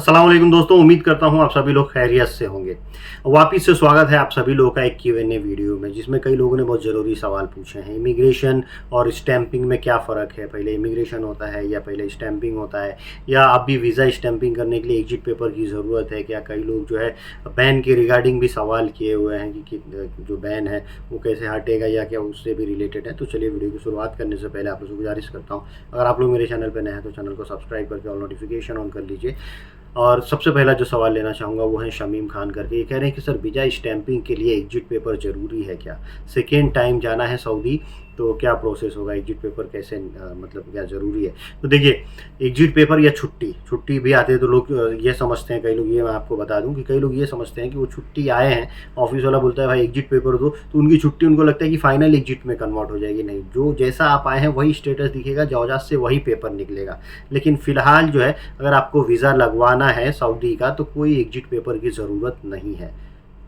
अस्सलाम वालेकुम दोस्तों, उम्मीद करता हूँ आप सभी लोग खैरियत से होंगे। वापिस से स्वागत है आप सभी लोगों का एक Q&A वीडियो में, जिसमें कई लोगों ने बहुत ज़रूरी सवाल पूछे हैं। इमिग्रेशन और स्टैंपिंग में क्या फ़र्क है? पहले इमिग्रेशन होता है या पहले स्टैंपिंग होता है, या अभी वीज़ा स्टैंपिंग करने के लिए एग्जिट पेपर की ज़रूरत है क्या? कई लोग जो है बैन के रिगार्डिंग भी सवाल किए हुए हैं कि जो बैन है वो कैसे हटेगा या क्या उससे भी रिलेटेड है। तो चलिए वीडियो की शुरुआत करने से पहले आप लोगों से गुजारिश करता हूँ, अगर आप लोग मेरे चैनल पर नए हैं तो चैनल को सब्सक्राइब करके ऑल नोटिफिकेशन ऑन कर लीजिए। और सबसे पहला जो सवाल लेना चाहूँगा वो है शमीम खान करके। ये कह रहे हैं कि सर वीज़ा स्टैंपिंग के लिए एग्जिट पेपर ज़रूरी है क्या? सेकेंड टाइम जाना है सऊदी तो क्या प्रोसेस होगा? एग्जिट पेपर कैसे मतलब क्या ज़रूरी है? तो देखिए, एग्जिट पेपर या छुट्टी भी आते हैं तो लोग ये समझते हैं, कई लोग, ये मैं आपको बता दूं कि कई लोग ये समझते हैं कि वो छुट्टी आए हैं, ऑफिस वाला बोलता है भाई एग्जिट पेपर दो, तो उनकी छुट्टी उनको लगता है कि फाइनल एग्जिट में कन्वर्ट हो जाएगी। नहीं, जो जैसा आप आए हैं वही स्टेटस दिखेगा, जवाज़ से वही पेपर निकलेगा। लेकिन फ़िलहाल जो है, अगर आपको वीज़ा लगवाना है सऊदी का तो कोई एग्जिट पेपर की ज़रूरत नहीं है।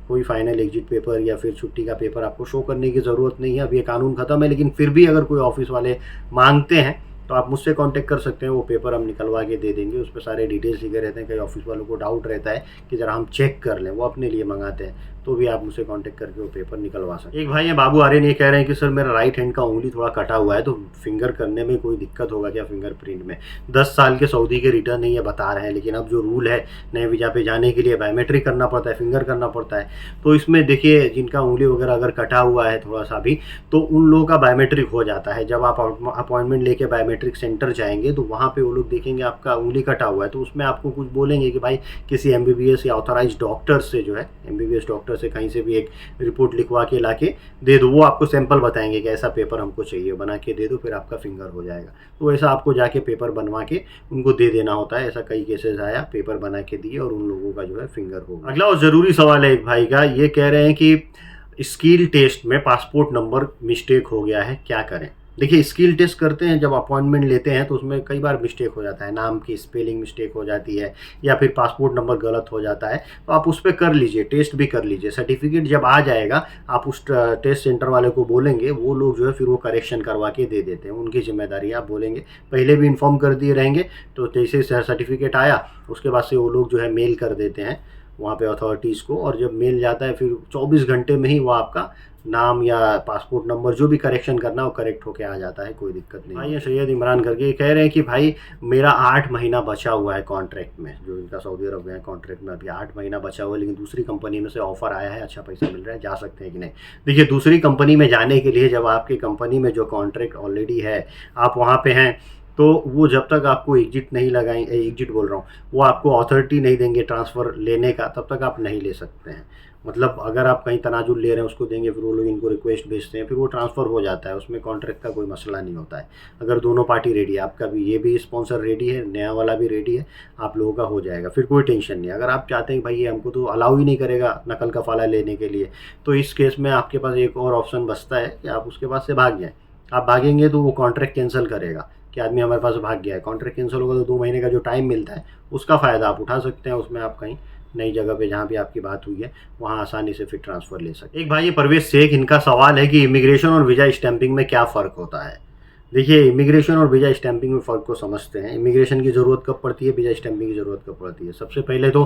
कोई फाइनल एग्जिट पेपर या फिर छुट्टी का पेपर आपको शो करने की ज़रूरत नहीं है। अब ये कानून ख़त्म है, लेकिन फिर भी अगर कोई ऑफिस वाले मांगते हैं तो आप मुझसे कांटेक्ट कर सकते हैं, वो पेपर हम निकलवा के दे देंगे। उस पर सारे डिटेल्स लिखे रहते हैं। कई ऑफिस वालों को डाउट रहता है कि ज़रा हम चेक कर लें, वो अपने लिए मंगाते हैं, तो भी आप मुझसे कांटेक्ट करके वो पेपर निकलवा सकते हैं। एक भाई है बाबू आर्यन, ये कह रहे हैं कि सर मेरा राइट हैंड का उंगली थोड़ा कटा हुआ है, तो फिंगर करने में कोई दिक्कत होगा क्या फिंगरप्रिंट में? 10 साल के सऊदी के रिटर्न नहीं है बता रहे हैं, लेकिन अब जो रूल है नए वीज़ा पे जाने के लिए बायोमेट्रिक करना पड़ता है, फिंगर करना पड़ता है। तो इसमें देखिए, जिनका उंगली वगैरह अगर कटा हुआ है थोड़ा सा भी, तो उन लोगों का बायोमेट्रिक हो जाता है। जब आप अपॉइंटमेंट लेके बायोमेट्रिक सेंटर जाएंगे तो वहाँ पे वो लोग देखेंगे आपका उंगली कटा हुआ है, तो उसमें आपको कुछ बोलेंगे कि भाई किसी MBBS या ऑथराइज डॉक्टर से, जो है MBBS डॉक्टर से कहीं से भी एक रिपोर्ट लिखवा के लाके दे दो। वो आपको सैंपल बताएंगे कि ऐसा पेपर हमको चाहिए, बना के दे दो, फिर आपका फिंगर हो जाएगा। तो ऐसा आपको जाके पेपर बनवा के उनको दे देना होता है। ऐसा कई केसेस आया, पेपर बना के दिए और उन लोगों का जो है फिंगर होगा। अगला और ज़रूरी सवाल है एक भाई का, ये कह रहे हैं कि स्किल टेस्ट में पासपोर्ट नंबर मिस्टेक हो गया है, क्या करें? देखिए, स्किल टेस्ट करते हैं जब अपॉइंटमेंट लेते हैं तो उसमें कई बार मिस्टेक हो जाता है, नाम की स्पेलिंग मिस्टेक हो जाती है या फिर पासपोर्ट नंबर गलत हो जाता है। तो आप उस पर कर लीजिए, टेस्ट भी कर लीजिए। सर्टिफिकेट जब आ जाएगा आप उस टेस्ट सेंटर वाले को बोलेंगे, वो लोग जो है फिर वो करेक्शन करवा के दे देते हैं, उनकी जिम्मेदारी। आप बोलेंगे, पहले भी इन्फॉर्म कर दिए रहेंगे, तो जैसे सर्टिफिकेट आया उसके बाद से वो लोग जो है मेल कर देते हैं वहाँ पे अथॉरिटीज़ को, और जब मेल जाता है फिर 24 घंटे में ही वो आपका नाम या पासपोर्ट नंबर जो भी करेक्शन करना वो करेक्ट होके आ जाता है, कोई दिक्कत नहीं। भाई ये सैयद इमरान करके कह रहे हैं कि भाई मेरा 8 महीना बचा हुआ है कॉन्ट्रैक्ट में, जो इनका सऊदी अरब में कॉन्ट्रैक्ट में अभी 8 महीना बचा हुआ है, लेकिन दूसरी कंपनी में से ऑफर आया है, अच्छा पैसा मिल रहा है, जा सकते हैं कि नहीं? देखिए, दूसरी कंपनी में जाने के लिए जब आपकी कंपनी में जो कॉन्ट्रैक्ट ऑलरेडी है, आप वहाँ पे हैं, तो वो जब तक आपको एग्जिट नहीं लगाएंगे, एग्जिट बोल रहा हूँ, वो आपको अथॉरिटी नहीं देंगे ट्रांसफ़र लेने का, तब तक आप नहीं ले सकते हैं। मतलब अगर आप कहीं तनाजुल ले रहे हैं उसको देंगे, फिर वो लोग इनको रिक्वेस्ट भेजते हैं, फिर वो ट्रांसफ़र हो जाता है, उसमें कॉन्ट्रैक्ट का कोई मसला नहीं होता है। अगर दोनों पार्टी रेडी है, आपका भी, ये भी स्पॉन्सर रेडी है, नया वाला भी रेडी है, आप लोगों का हो जाएगा, फिर कोई टेंशन नहीं। अगर आप चाहते हैं भाई ये हमको तो अलाउ ही नहीं करेगा नकल का फ़ाला लेने के लिए, तो इस केस में आपके पास एक और ऑप्शन बचता है कि आप उसके पास से भाग जाएँ। आप भागेंगे तो वो कॉन्ट्रैक्ट कैंसिल करेगा कि आदमी हमारे पास भाग गया है। कॉन्ट्रैक्ट कैंसिल होगा तो 2 महीने का जो टाइम मिलता है उसका फ़ायदा आप उठा सकते हैं। उसमें आप कहीं नई जगह पे जहाँ भी आपकी बात हुई है वहाँ आसानी से फिर ट्रांसफ़र ले सकते हैं। एक भाई ये परवेज़ शेख, इनका सवाल है कि इमिग्रेशन और वीज़ा स्टैंपिंग में क्या फ़र्क होता है? देखिए, इमिग्रेशन और वीज़ा स्टैंपिंग में फ़र्क को समझते हैं। इमिग्रेशन की ज़रूरत कब पड़ती है, वीज़ा स्टैंपिंग की ज़रूरत कब पड़ती है? सबसे पहले तो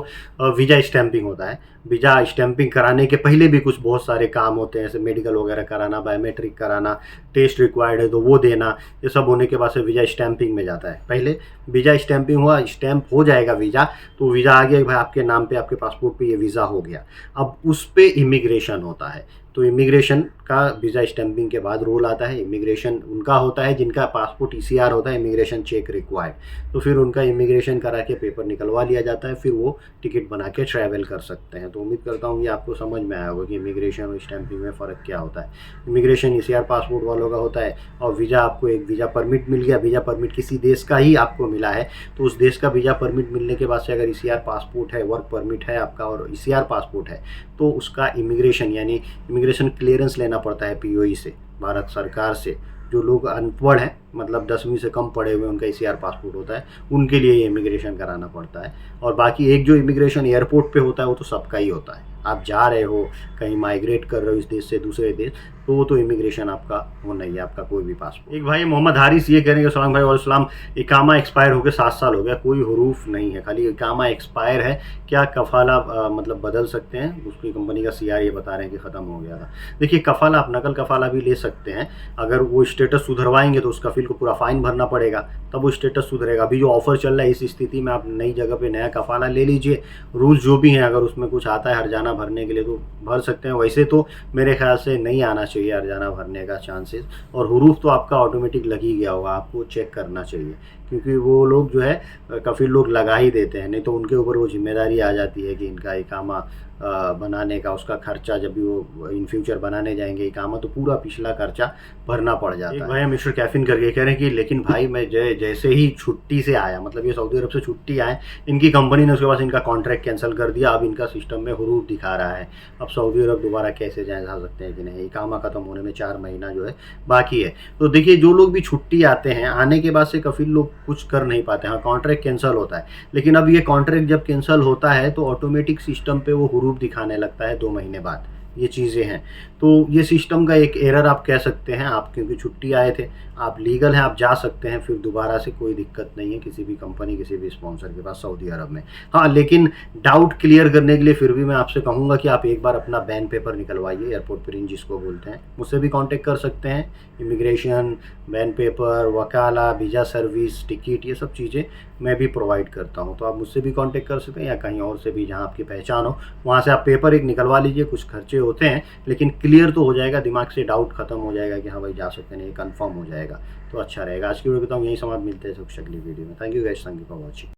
वीज़ा स्टैंपिंग होता है। वीज़ा स्टैंपिंग कराने के पहले भी कुछ बहुत सारे काम होते हैं, जैसे मेडिकल वगैरह कराना, बायोमेट्रिक कराना, टेस्ट रिक्वायर्ड है तो वो देना, ये सब होने के बाद से वीज़ा स्टैंपिंग में जाता है। पहले वीज़ा स्टैंपिंग हुआ, स्टैंप हो जाएगा वीज़ा, तो वीज़ा आ गया, भाई आपके नाम पे, आपके पासपोर्ट पे ये वीज़ा हो गया। अब उस पे इमिग्रेशन होता है। तो इमिग्रेशन का वीज़ा स्टैंपिंग के बाद रोल आता है। इमिग्रेशन उनका होता है जिनका पासपोर्ट ECR होता है, इमिग्रेशन चेक रिक्वायर्ड, तो फिर उनका इमिग्रेशन करा के पेपर निकलवा लिया जाता है, फिर वो टिकट बना के ट्रैवल कर सकते हैं। तो उम्मीद करता हूँ ये आपको समझ में आया होगा कि इमिग्रेशन और स्टैंपिंग में फ़र्क क्या होता है। इमिग्रेशन ECR पासपोर्ट वालों का होता है, और वीज़ा आपको एक वीज़ा परमिट मिल गया, वीज़ा परमिट किसी देश का ही आपको मिला है, तो उस देश का वीज़ा परमिट मिलने के बाद से अगर ECR पासपोर्ट है, वर्क परमिट है आपका और ECR पासपोर्ट है, तो उसका इमिग्रेशन यानी इमिग्रेशन क्लियरेंस लेना पड़ता है POE से, भारत सरकार से। जो लोग अनपढ़ हैं, मतलब 10वीं से कम पढ़े हुए, उनका ECR पासपोर्ट होता है, उनके लिए ये इमिग्रेशन कराना पड़ता है। और बाकी एक जो इमिग्रेशन एयरपोर्ट पे होता है वो तो सबका ही होता है, आप जा रहे हो, कहीं माइग्रेट कर रहे हो इस देश से दूसरे देश, तो वो तो इमिग्रेशन आपका वो नहीं है, आपका कोई भी पासपोर्ट। एक भाई मोहम्मद हारिस ये कह रहे हैं कि सलाम भाई और सलाम, इकामा एक्सपायर हो गया 7 साल हो गया, कोई हरूफ नहीं है, खाली इकामा एक्सपायर है, क्या कफाला मतलब बदल सकते हैं? उसकी कंपनी का सीआर ये बता रहे हैं कि ख़त्म हो गया था। देखिए कफाला, आप नकल कफाला भी ले सकते हैं, अगर वो स्टेटस सुधरवाएंगे तो उस कफिल को पूरा फाइन भरना पड़ेगा, तब वो स्टेटस सुधरेगा। अभी जो ऑफर चल रहा है इस स्थिति में आप नई जगह पे नया कफाला ले लीजिए, रूल्स जो भी हैं अगर उसमें कुछ आता है हर्जाना भरने के लिए तो भर सकते हैं, वैसे तो मेरे ख्याल से नहीं आना चाहिए हर्जाना भरने का चांसेस। और हरूफ तो आपका ऑटोमेटिक लग ही गया होगा, आपको चेक करना चाहिए, क्योंकि वो लोग जो है काफ़ी लोग लगा ही देते हैं, नहीं तो उनके ऊपर वो जिम्मेदारी आ जाती है कि इनका इकामा बनाने का, उसका खर्चा, जब भी वो इन फ्यूचर बनाने जाएंगे इकामा तो पूरा पिछला खर्चा भरना पड़ जाता है। भाई मिस्टर कैफिन करके कह रहे हैं कि लेकिन भाई मैं जैसे ही छुट्टी से आया, मतलब ये सऊदी अरब से छुट्टी आए, इनकी कंपनी ने उसके बाद इनका कॉन्ट्रैक्ट कैंसिल कर दिया, अब इनका सिस्टम में हरूफ दिखा रहा है, अब सऊदी अरब दोबारा कैसे जा सकते हैं कि नहीं, इकामा ख़त्म होने में 4 महीना जो है बाकी है। तो देखिए जो लोग भी छुट्टी आते हैं, आने के बाद से कफिल लोग कुछ कर नहीं पाते, हाँ कॉन्ट्रैक्ट कैंसिल होता है, लेकिन अब ये कॉन्ट्रैक्ट जब कैंसिल होता है तो ऑटोमेटिक सिस्टम पे वो हरूफ दिखाने लगता है 2 महीने बाद, ये चीज़ें हैं। तो ये सिस्टम का एक एरर आप कह सकते हैं, आप क्योंकि छुट्टी आए थे, आप लीगल हैं, आप जा सकते हैं फिर दोबारा से, कोई दिक्कत नहीं है किसी भी कंपनी किसी भी स्पॉन्सर के पास सऊदी अरब में। हाँ लेकिन डाउट क्लियर करने के लिए फिर भी मैं आपसे कहूँगा कि आप एक बार अपना बैन पेपर निकलवाइए, एयरपोर्ट प्रिंट जिसको बोलते हैं, मुझसे भी कांटेक्ट कर सकते हैं। इमिग्रेशन, बैन पेपर, वकाला, वीज़ा सर्विस, टिकट, ये सब चीज़ें मैं भी प्रोवाइड करता हूँ, तो आप मुझसे भी कांटेक्ट कर सकते हैं या कहीं और से भी जहाँ आपकी पहचान हो, वहाँ से आप पेपर एक निकलवा लीजिए। कुछ खर्चे होते हैं लेकिन क्लियर तो हो जाएगा, दिमाग से डाउट खत्म हो जाएगा कि हाँ भाई जा सकते नहीं, कंफर्म हो जाएगा, तो अच्छा रहेगा। आज की वीडियो बताऊँ यही समाप्त, मिलते हैं कुछ अगली वीडियो में। Thank you guys, thank you for watching.